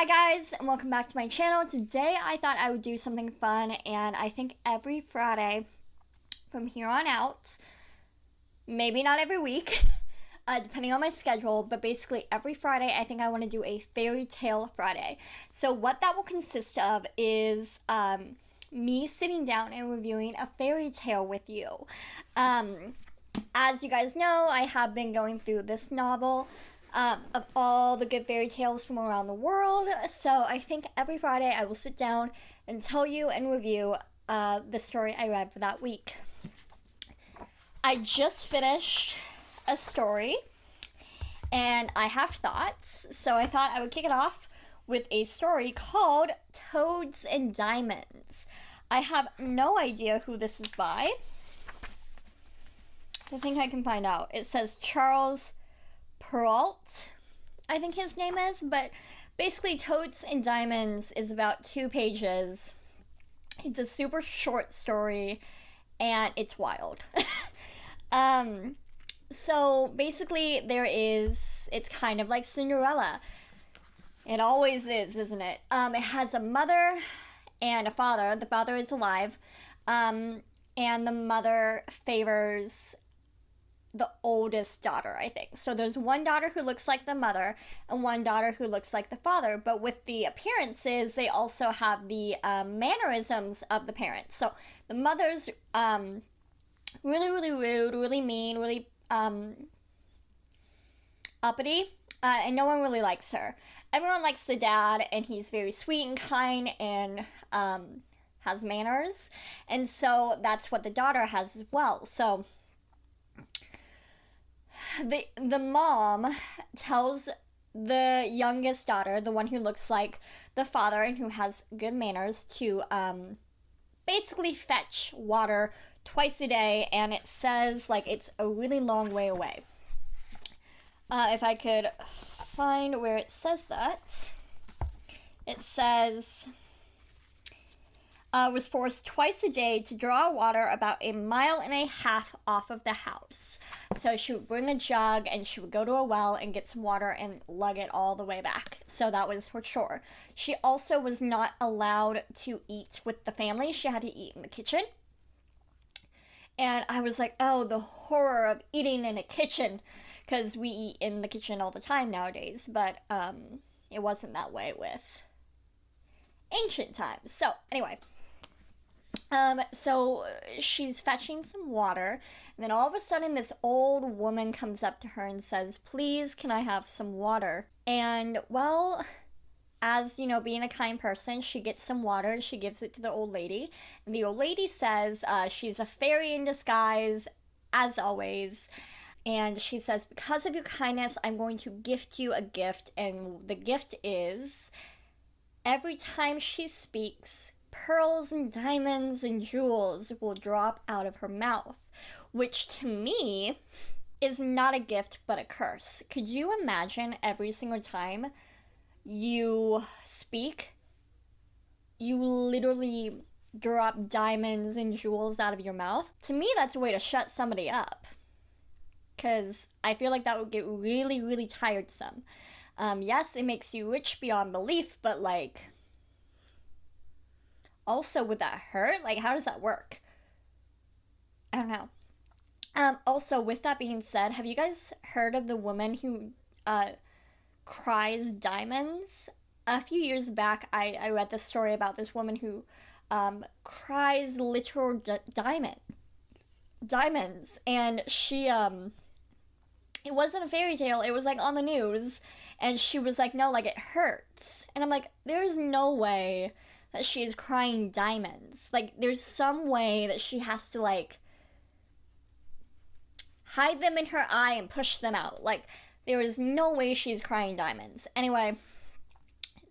Hi guys, and welcome back to my channel. Today I thought I would do something fun, and I think every Friday from here on out, maybe not every week, depending on my schedule, but basically every Friday I think I want to do a fairy tale Friday. So what that will consist of is me sitting down and reviewing a fairy tale with you. As you guys know, I have been going through this novel of all the good fairy tales from around the world. So I think every Friday I will sit down and tell you and review the story I read for that week. I just finished a story and I have thoughts, so I thought I would kick it off with a story called Toads and Diamonds. I have no idea who this is by. I think I can find out. It says Charles Perrault, I think his name is, but basically Toads and Diamonds is about 2 pages. It's a super short story and it's wild. So basically it's kind of like Cinderella. It always is, isn't it? It has a mother and a father. The father is alive, and the mother favors the oldest daughter, I think. So there's one daughter who looks like the mother and one daughter who looks like the father, but with the appearances, they also have the mannerisms of the parents. So the mother's really, really rude, really mean, really uppity, and no one really likes her. Everyone likes the dad, and he's very sweet and kind and has manners, and so that's what the daughter has as well. So the mom tells the youngest daughter, the one who looks like the father and who has good manners, to basically fetch water twice a day, and it says like it's a really long way away. If I could find where it says that, it says was forced twice a day to draw water about 1.5 miles off of the house. So she would bring a jug and she would go to a well and get some water and lug it all the way back. So that was her chore. She also was not allowed to eat with the family. She had to eat in the kitchen. And I was like, oh, the horror of eating in a kitchen, because we eat in the kitchen all the time nowadays. But it wasn't that way with ancient times. So anyway, so she's fetching some water, and then all of a sudden this old woman comes up to her and says, please, can I have some water? And well, as you know, being a kind person, she gets some water and she gives it to the old lady, and the old lady says she's a fairy in disguise, as always, and she says, because of your kindness, I'm going to gift you a gift, and the gift is, every time she speaks, pearls and diamonds and jewels will drop out of her mouth, which to me is not a gift but a curse. Could you imagine every single time you speak, you literally drop diamonds and jewels out of your mouth? To me, that's a way to shut somebody up, because I feel like that would get really, really tiresome. Yes, it makes you rich beyond belief, but like, also, would that hurt? Like, how does that work? I don't know. Also, with that being said, have you guys heard of the woman who cries diamonds? A few years back, I read this story about this woman who cries literal diamonds. And she, it wasn't a fairy tale, it was like on the news. And she was like, no, like it hurts. And I'm like, there's no way that she is crying diamonds. Like, there's some way that she has to, like, hide them in her eye and push them out. Like, there is no way she's crying diamonds. Anyway,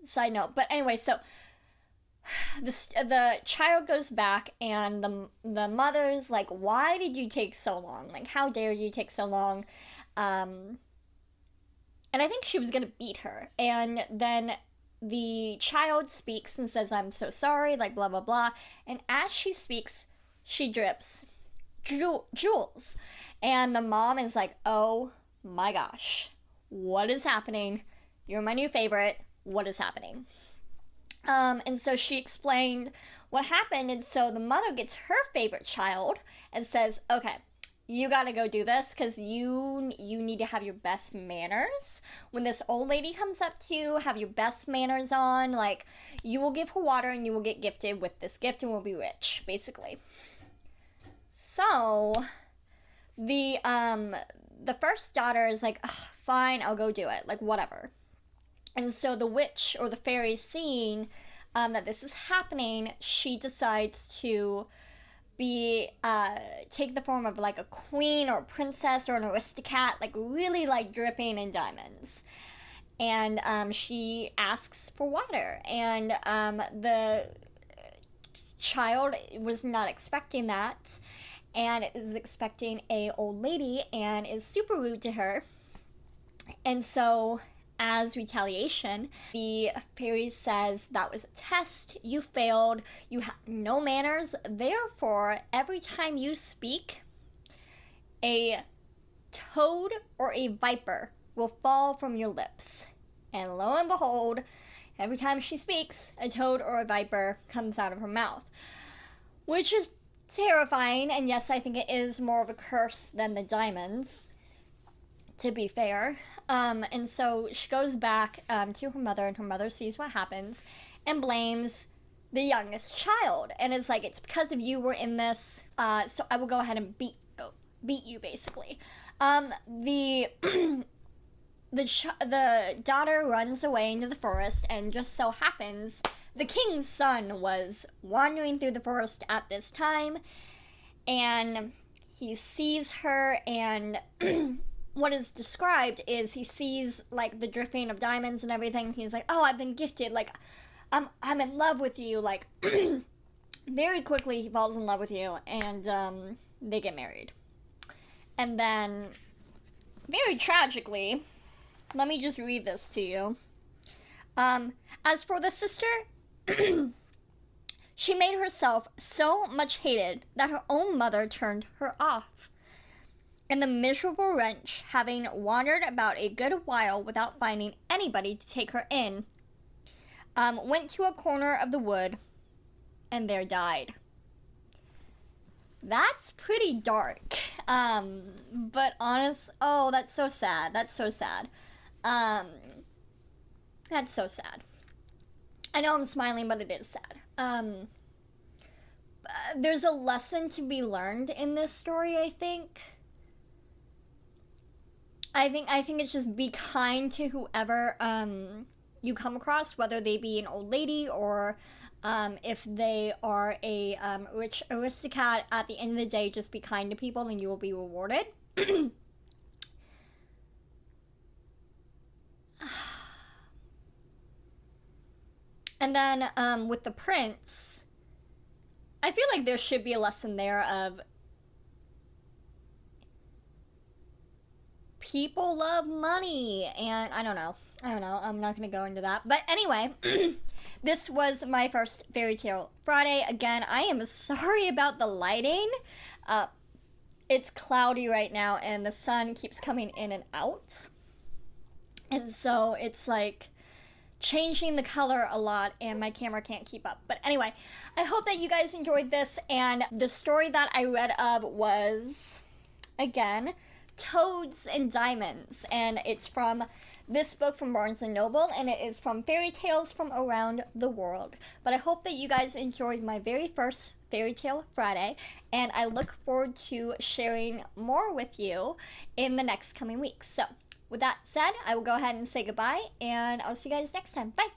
side note. But anyway, so the child goes back, and the mother's like, why did you take so long? Like, how dare you take so long? And I think she was gonna beat her. And then the child speaks and says, I'm so sorry, like, blah, blah, blah. And as she speaks, she drips jewels. And the mom is like, oh my gosh, what is happening? You're my new favorite. what is happening. And so she explained what happened, and so the mother gets her favorite child and says, okay, you gotta go do this because you need to have your best manners. When this old lady comes up to you, have your best manners on. Like, you will give her water and you will get gifted with this gift and will be rich, basically. So, the first daughter is like, fine, I'll go do it. Like, whatever. And so the witch or the fairy, seeing that this is happening, she decides to take the form of like a queen or a princess or an aristocrat, like really like dripping in diamonds. And she asks for water, and the child was not expecting that, and is expecting a old lady and is super rude to her. And so, as retaliation, the fairy says, that was a test, you failed, you have no manners, therefore, every time you speak, a toad or a viper will fall from your lips. And lo and behold, every time she speaks, a toad or a viper comes out of her mouth. Which is terrifying, and yes, I think it is more of a curse than the diamonds, to be fair. And so she goes back to her mother, and her mother sees what happens and blames the youngest child. And it's like, it's because of you we're in this, so I will go ahead and beat you, basically. The daughter runs away into the forest, and just so happens the king's son was wandering through the forest at this time, and he sees her, and what is described is he sees like the dripping of diamonds and everything. He's like, oh, I've been gifted, like I'm in love with you. Like very quickly he falls in love with you, and they get married. And then very tragically, let me just read this to you. As for the sister, she made herself so much hated that her own mother turned her off. And the miserable wretch, having wandered about a good while without finding anybody to take her in, went to a corner of the wood and there died. That's pretty dark. But oh, that's so sad. That's so sad. That's so sad. I know I'm smiling, but it is sad. There's a lesson to be learned in this story, I think. I think it's just be kind to whoever you come across, whether they be an old lady or if they are a rich aristocrat. At the end of the day, just be kind to people and you will be rewarded. And then with the prince, I feel like there should be a lesson there of people love money, and I don't know, I'm not gonna go into that, but anyway, this was my first Fairy Tale Friday. Again, I am sorry about the lighting. It's cloudy right now, and the sun keeps coming in and out, and so it's like changing the color a lot, and my camera can't keep up. But anyway, I hope that you guys enjoyed this, and the story that I read of was, again, Toads and Diamonds, and it's from this book from Barnes & Noble, and it is from Fairy Tales from Around the World. But I hope that you guys enjoyed my very first Fairy Tale Friday, and I look forward to sharing more with you in the next coming weeks. So, with that said, I will go ahead and say goodbye, and I'll see you guys next time. Bye!